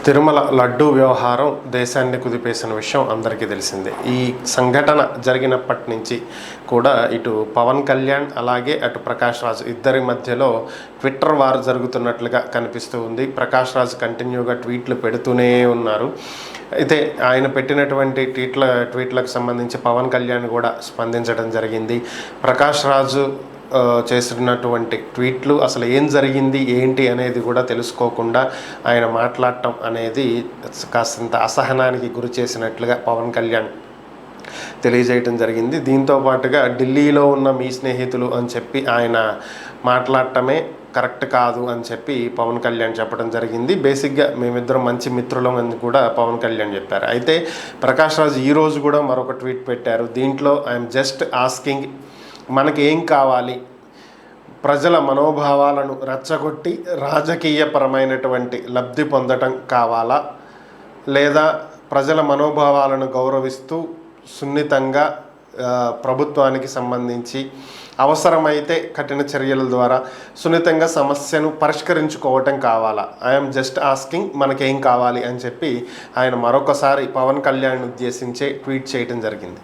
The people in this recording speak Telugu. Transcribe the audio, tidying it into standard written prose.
తిరుమల లడ్డూ వ్యవహారం దేశాన్ని కుదిపేసిన విషయం అందరికీ తెలిసిందే. ఈ సంఘటన జరిగినప్పటి నుంచి కూడా ఇటు పవన్ కళ్యాణ్ అలాగే అటు ప్రకాష్ రాజ్ ఇద్దరి మధ్యలో ట్విట్టర్ వార్ జరుగుతున్నట్లుగా కనిపిస్తూ ఉంది. ప్రకాష్ రాజ్ కంటిన్యూగా ట్వీట్లు పెడుతూనే ఉన్నారు. అయితే ఆయన పెట్టినటువంటి ట్వీట్లకు సంబంధించి పవన్ కళ్యాణ్ కూడా స్పందించడం జరిగింది. ప్రకాష్ రాజు చేసినటువంటి ట్వీట్లు అసలు ఏం జరిగింది ఏంటి అనేది కూడా తెలుసుకోకుండా ఆయన మాట్లాడటం అనేది కాస్తంత అసహనానికి గురి చేసినట్లుగా పవన్ కళ్యాణ్ తెలియజేయటం జరిగింది. దీంతో పాటుగా ఢిల్లీలో ఉన్న మీ స్నేహితులు అని చెప్పి ఆయన మాట్లాడటమే కరెక్ట్ కాదు అని చెప్పి పవన్ కళ్యాణ్ చెప్పడం జరిగింది. బేసిక్గా మేమిద్దరం మంచి మిత్రులం అని కూడా పవన్ కళ్యాణ్ చెప్పారు. అయితే ప్రకాష్ రాజ్ ఈరోజు కూడా మరొక ట్వీట్ పెట్టారు. దీంట్లో ఐఎమ్ జస్ట్ ఆస్కింగ్, మనకి ఏం కావాలి? ప్రజల మనోభావాలను రెచ్చగొట్టి రాజకీయపరమైనటువంటి లబ్ధి పొందటం కావాలా, లేదా ప్రజల మనోభావాలను గౌరవిస్తూ సున్నితంగా ప్రభుత్వానికి సంబంధించి అవసరమైతే కఠిన చర్యల ద్వారా సున్నితంగా సమస్యను పరిష్కరించుకోవటం కావాలా? ఐఎమ్ జస్ట్ ఆస్కింగ్, మనకేం కావాలి అని చెప్పి ఆయన మరొకసారి పవన్ కళ్యాణ్ ఉద్దేశించే ట్వీట్ చేయడం జరిగింది.